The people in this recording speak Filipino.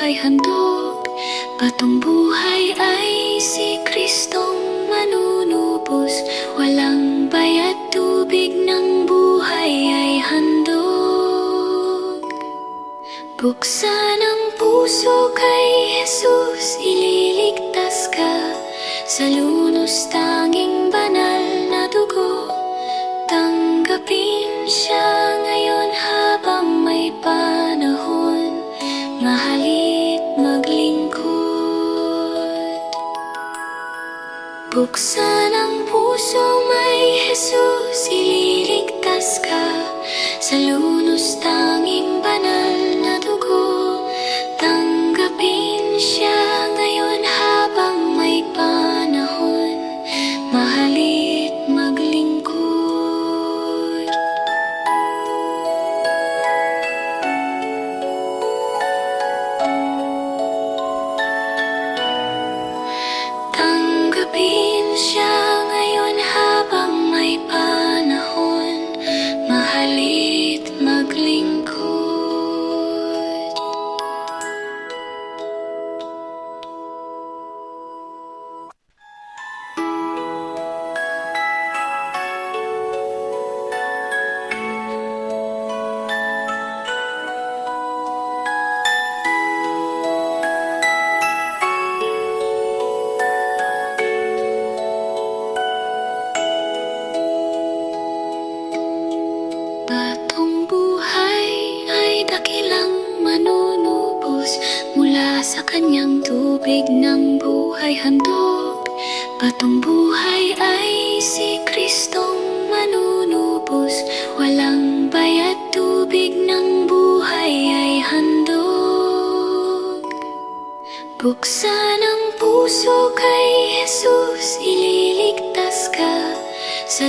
buhay handog. Patong buhay ay si Kristong manunubos. Walang bayad, tubig ng buhay ay handog. Buksan ang puso kay Jesus, ililigtas ka sa lunos tanging banal na dugo. Tanggapin siya ngayon habang may panahon, mahalit maglingkod. Buksan ang puso, may Jesus, ililigtas ka sa lunos tanging banal na dugo. Tanggapin siya ngayon habang may panahon, mahalit maglingkod. Tanggapin siya ngayon habang may panahon, mahalit maglingkod. Batong buhay ay dakilang manunubos mula sa kanyang tubig ng buhay handog. Batong buhay ay si Kristong manunubos. Walang bayad, tubig ng buhay ay handog. Buksan ang puso kay Jesus, ililigtas ka sa